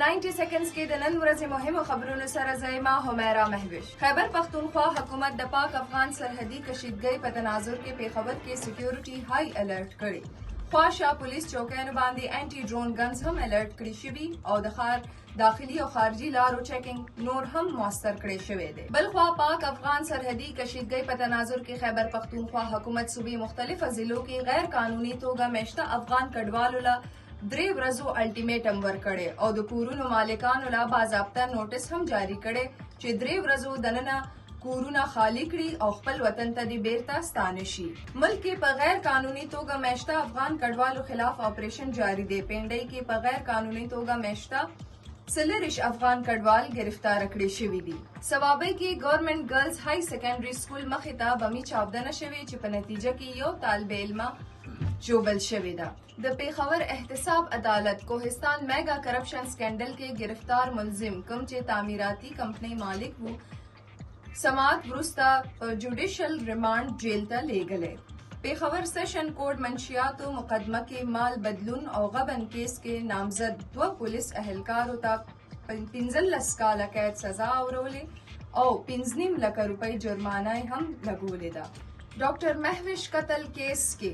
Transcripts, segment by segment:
90 seconds کې د نن ورځې مهمو خبرونو سره زایما همیرا مهوش. خیبر پختونخوا حکومت د پاک افغان سرحدي کشیدګۍ په تناظر کې پیښور کې سکیورټي هائی الرټ کړی. خواشه پولیس چوکیانو باندې انټي ډرون ګنز هم الرټ کړي شوي او د ښار داخلي او خارجي لارو چیکینګ نور هم موثر کړی شوی دی. بلخوا پاک افغان سرحدي کشیدګۍ په تناظر کې خیبر پختونخوا حکومت صوبې مختلفو ضلعو کې غیر قانوني توګه میشته افغان کډوالو له 3 ورځو الټیمیټم ورکړی او د کورونو مالکانو له باضابطه نوټس هم جاری کړی چې 3 ورځو دننه کورونه خالی کړي او خپل وطن ته دې بیرته ستانه شي. ملک کې په غیر قانوني توګه میشته افغان کډوالو خلاف آپریشن جاری دی. پنډۍ کې په غیر قانوني توګه میشته 40 افغان کډوال گرفتار کړي شوي دي. سوابۍ کې ګورنمنت ګرلز هائی سیکنډري سکول مخې ته بمي چاودنه شوې چې په نتیجه کې یو طالب علمه جوبل شوې ده. د پیښور احتساب عدالت کوهستان میگا کرپشن سکینډل کې گرفتار ملزم کوم چې تعمیراتي کمپنۍ مالک وو سماعت وروسته په جوډیشل ریمانډ جیل ته لیږلی. پیښور سیشن کورټ منشیاتو مقدمه کې مال بدلون او غبن کیس کې نامزد 2 پولیس اهلکارو ته 15 کاله قید سزا اورولې او 15 لک روپۍ جرمانه هم لګولې ده. ډاکټر مهوش قتل کیس کې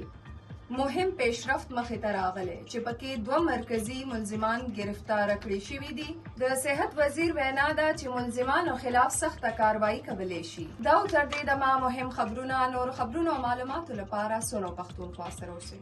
مهم پیشرفت مخې ته راغلی چې پکې 2 مرکزي ملزمان گرفتار کړي شوي دي. د صحت وزیر وینا ده چې ملزمانو خلاف سخته کاروایی کولی شي. دا او تر دې دمه مهم خبرونه نور خبرونو او معلوماتو لپاره سونو پښتونخوا سره اوسئ.